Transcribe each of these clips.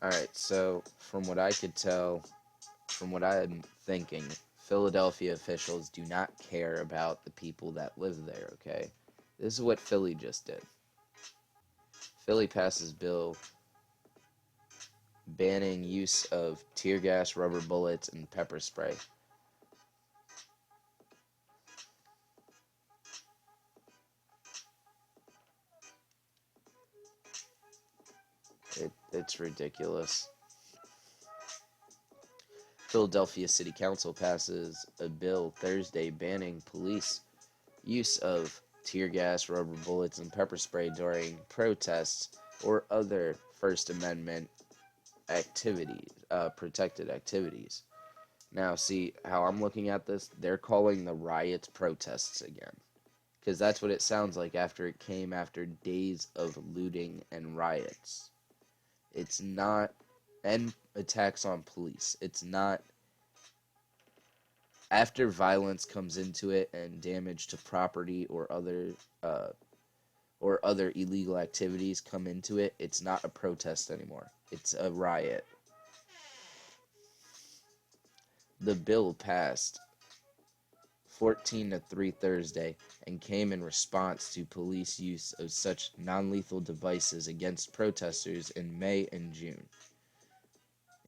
Alright, so from what I could tell, from what I'm thinking, Philadelphia officials do not care about the people that live there, okay? This is what Philly just did. Philly passes bill banning use of tear gas, rubber bullets, and pepper spray. It's ridiculous. Philadelphia City Council passes a bill Thursday banning police use of tear gas, rubber bullets, and pepper spray during protests or other First Amendment activities, protected activities. Now, see how I'm looking at this? They're calling the riots protests again. Because that's what it sounds like after it came after days of looting and riots. It's not, and attacks on police. It's not, after violence comes into it and damage to property uh, or other illegal activities come into it, it's not a protest anymore. It's a riot. The bill passed 14 to 3 Thursday and came in response to police use of such non-lethal devices against protesters in May and June.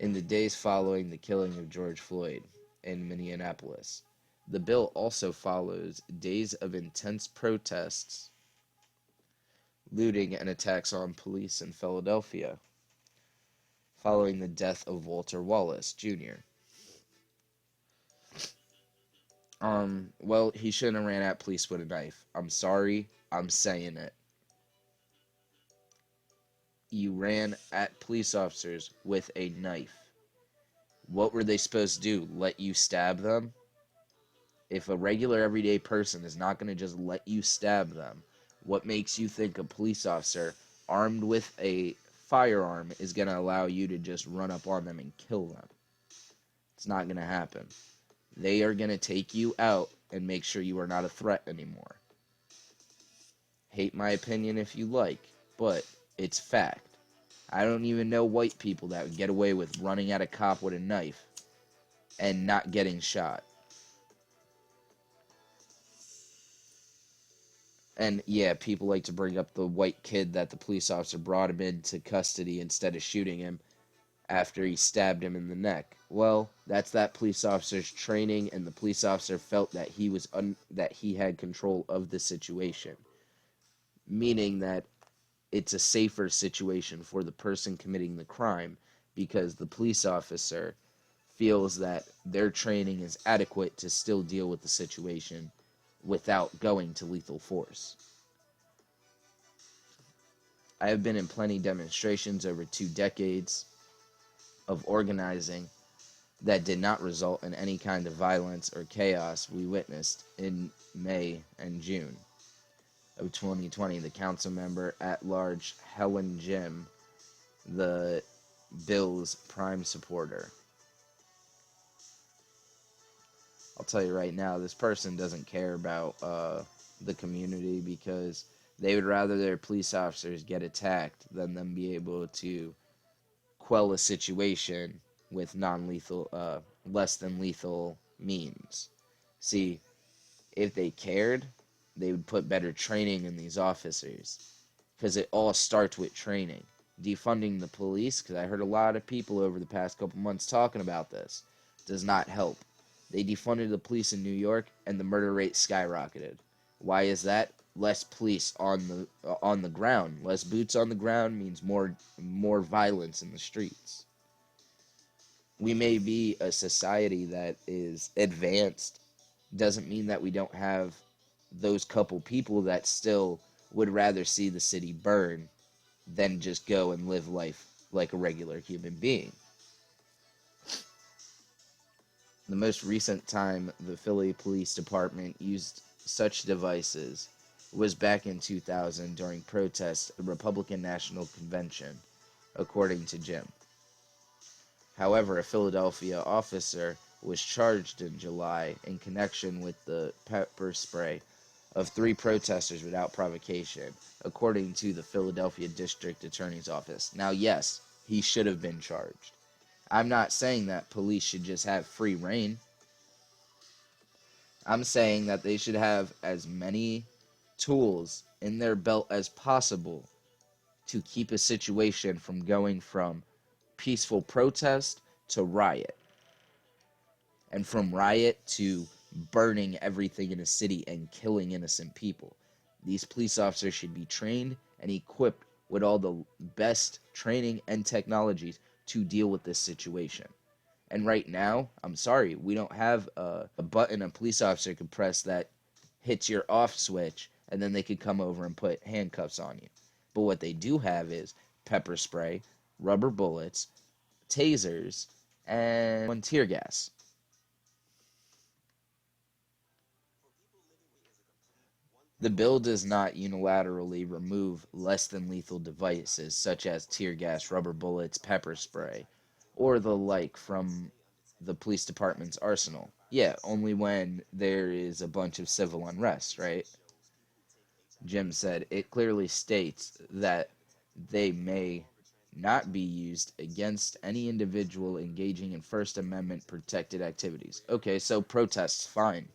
In the days following the killing of George Floyd in Minneapolis, the bill also follows days of intense protests, looting, and attacks on police in Philadelphia following the death of Walter Wallace Jr. Well, he shouldn't have ran at police with a knife. I'm sorry, I'm saying it. You ran at police officers with a knife. What were they supposed to do? Let you stab them? If a regular everyday person is not going to just let you stab them, what makes you think a police officer armed with a firearm is going to allow you to just run up on them and kill them? It's not going to happen. They are going to take you out and make sure you are not a threat anymore. Hate my opinion if you like, but it's fact. I don't even know white people that would get away with running at a cop with a knife and not getting shot. And yeah, people like to bring up the white kid that the police officer brought him into custody instead of shooting him after he stabbed him in the neck. Well, that's that police officer's training, and the police officer felt that that he had control of the situation, meaning that it's a safer situation for the person committing the crime because the police officer feels that their training is adequate to still deal with the situation without going to lethal force. I have been in plenty demonstrations over 2 decades of organizing that did not result in any kind of violence or chaos we witnessed in May and June of 2020. The council member at large, Helen Jim, the bill's prime supporter. I'll tell you right now, this person doesn't care about the community because they would rather their police officers get attacked than them be able to quell a situation with less than lethal means. See, if they cared, they would put better training in these officers because it all starts with training. Defunding the police, because I heard a lot of people over the past couple months talking about this, does not help. They defunded the police in New York, and the murder rate skyrocketed. Why is that? Less police on the ground. Less boots on the ground means more violence in the streets. We may be a society that is advanced, doesn't mean that we don't have those couple people that still would rather see the city burn than just go and live life like a regular human being. The most recent time the Philly Police Department used such devices was back in 2000 during protests at the Republican National Convention, according to Jim. However, a Philadelphia officer was charged in July in connection with the pepper spray of 3 protesters without provocation, according to the Philadelphia District Attorney's Office. Now, yes, he should have been charged. I'm not saying that police should just have free reign. I'm saying that they should have as many tools in their belt as possible to keep a situation from going from peaceful protest to riot, and from riot to burning everything in a city and killing innocent people. These police officers should be trained and equipped with all the best training and technologies to deal with this situation. And right now, I'm sorry, we don't have a button a police officer could press that hits your off switch, and then they could come over and put handcuffs on you. But what they do have is pepper spray, rubber bullets, tasers, and one tear gas. The bill does not unilaterally remove less than lethal devices such as tear gas, rubber bullets, pepper spray, or the like from the police department's arsenal. Yeah, only when there is a bunch of civil unrest, right? Jim said it clearly states that they may not be used against any individual engaging in First Amendment protected activities. Okay, so protests, fine.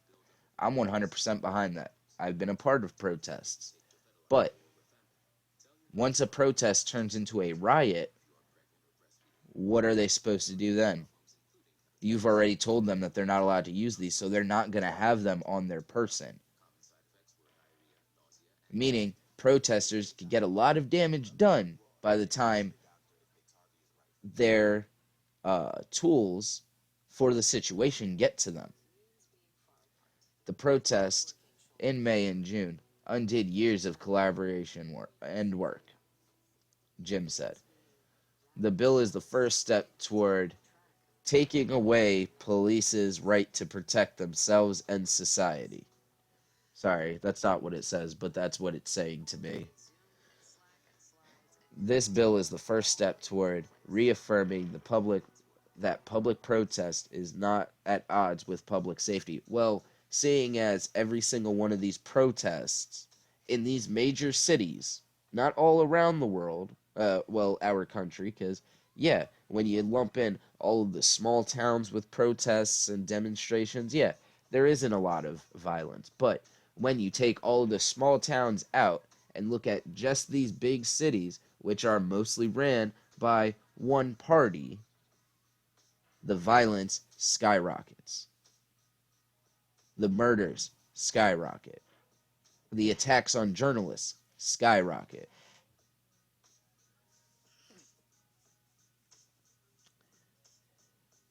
I'm 100% behind that. I've been a part of protests. But once a protest turns into a riot, what are they supposed to do then? You've already told them that they're not allowed to use these, so they're not going to have them on their person. Meaning, protesters could get a lot of damage done by the time their tools for the situation get to them. The protest in May and June undid years of collaboration and work, Jim said. The bill is the first step toward taking away police's right to protect themselves and society. Sorry, that's not what it says, but that's what it's saying to me. This bill is the first step toward reaffirming the public that public protest is not at odds with public safety. Well, seeing as every single one of these protests in these major cities, not all around the world, well, our country, because, yeah, when you lump in all of the small towns with protests and demonstrations, yeah, there isn't a lot of violence. But when you take all of the small towns out and look at just these big cities, which are mostly ran by one party, the violence skyrockets. The murders skyrocket. The attacks on journalists skyrocket.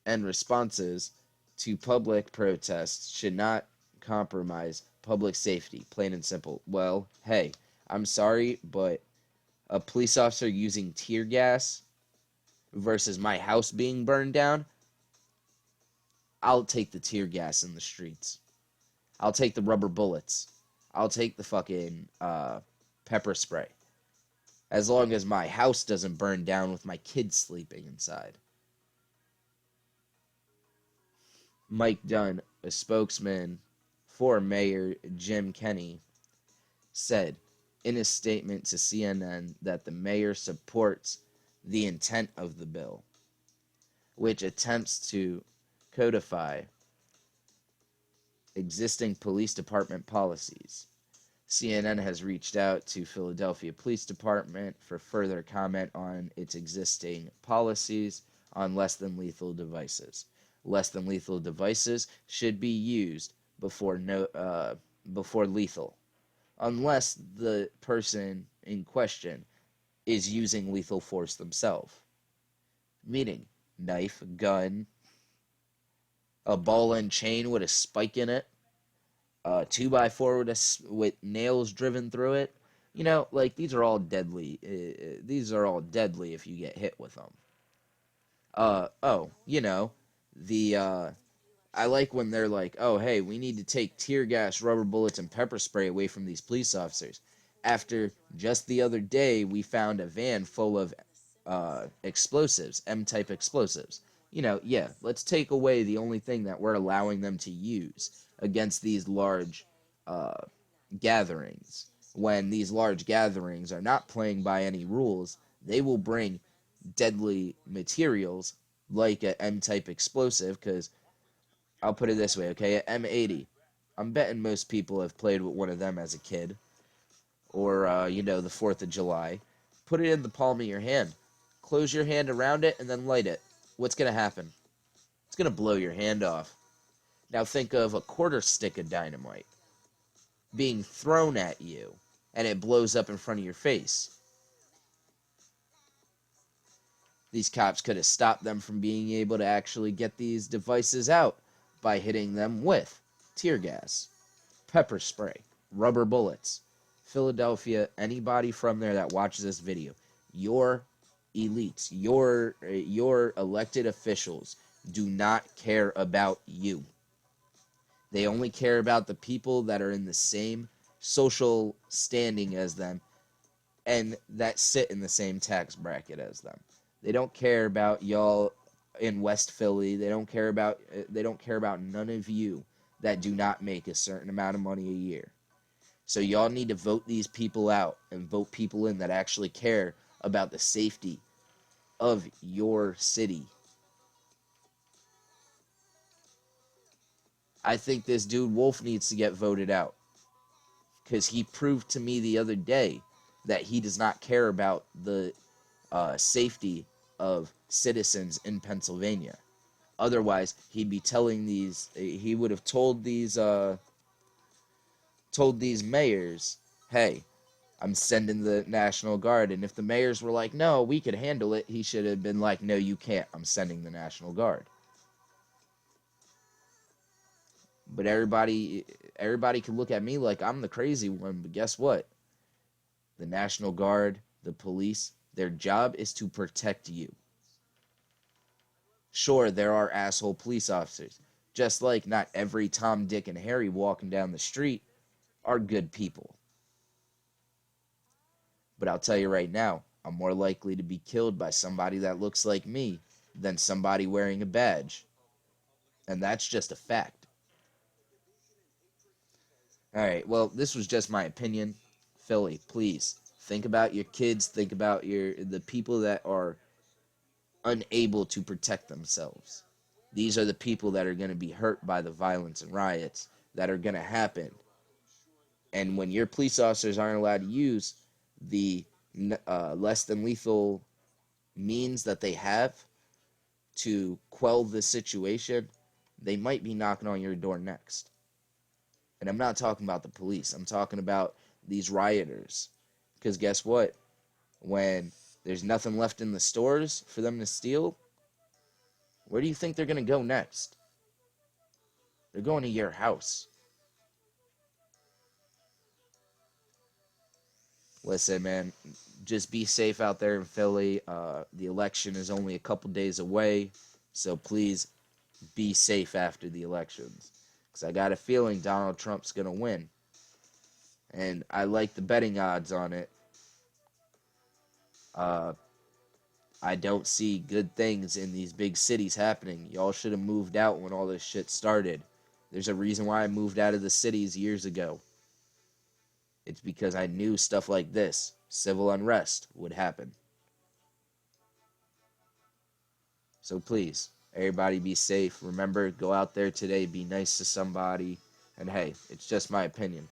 And responses to public protests should not compromise public safety, plain and simple. Well, hey, I'm sorry, but a police officer using tear gas versus my house being burned down, I'll take the tear gas in the streets. I'll take the rubber bullets. I'll take the fucking pepper spray. As long as my house doesn't burn down with my kids sleeping inside. Mike Dunn, a spokesman for Mayor Jim Kenney, said in a statement to CNN that the mayor supports the intent of the bill, which attempts to codify existing police department policies. CNN has reached out to Philadelphia Police Department for further comment on its existing policies on less than lethal devices. Less than lethal devices should be used before lethal, unless the person in question is using lethal force themselves. Meaning, knife, gun, a ball and chain with a spike in it, a 2x4 with nails driven through it. You know, like, these are all deadly. These are all deadly if you get hit with them. You know, I like when they're like, oh, hey, we need to take tear gas, rubber bullets, and pepper spray away from these police officers. After just the other day, we found a van full of explosives, M-type explosives. You know, yeah, let's take away the only thing that we're allowing them to use against these large gatherings. When these large gatherings are not playing by any rules, they will bring deadly materials like a M-type explosive, because I'll put it this way, okay? A M80. I'm betting most people have played with one of them as a kid, or, the 4th of July. Put it in the palm of your hand. Close your hand around it and then light it. What's going to happen? It's going to blow your hand off. Now think of a quarter stick of dynamite being thrown at you, and it blows up in front of your face. These cops could have stopped them from being able to actually get these devices out by hitting them with tear gas, pepper spray, rubber bullets. Philadelphia, anybody from there that watches this video, your elites, your elected officials do not care about you. They only care about the people that are in the same social standing as them and that sit in the same tax bracket as them. They don't care about y'all in West Philly. They don't care about none of you that do not make a certain amount of money a year. So y'all need to vote these people out and vote people in that actually care about the safety of your city. I think this dude Wolf needs to get voted out, because he proved to me the other day that he does not care about the safety of citizens in Pennsylvania. Otherwise, he'd be telling these. He would have told these mayors, "Hey, I'm sending the National Guard." And if the mayors were like, "No, we could handle it," he should have been like, "No, you can't. I'm sending the National Guard." But everybody can look at me like I'm the crazy one. But guess what? The National Guard, the police, their job is to protect you. Sure, there are asshole police officers. Just like not every Tom, Dick, and Harry walking down the street are good people. But I'll tell you right now, I'm more likely to be killed by somebody that looks like me than somebody wearing a badge. And that's just a fact. Alright, well, this was just my opinion. Philly, please, think about your kids, think about the people that are unable to protect themselves. These are the people that are going to be hurt by the violence and riots that are going to happen. And when your police officers aren't allowed to use the less than lethal means that they have to quell this situation, they might be knocking on your door next. And I'm not talking about the police. I'm talking about these rioters. Because guess what? When there's nothing left in the stores for them to steal, where do you think they're going to go next? They're going to your house. Listen, man, just be safe out there in Philly. The election is only a couple days away, so please be safe after the elections. Because I got a feeling Donald Trump's going to win. And I like the betting odds on it. I don't see good things in these big cities happening. Y'all should have moved out when all this shit started. There's a reason why I moved out of the cities years ago. It's because I knew stuff like this, civil unrest, would happen. So please, everybody be safe. Remember, go out there today, be nice to somebody. And hey, it's just my opinion.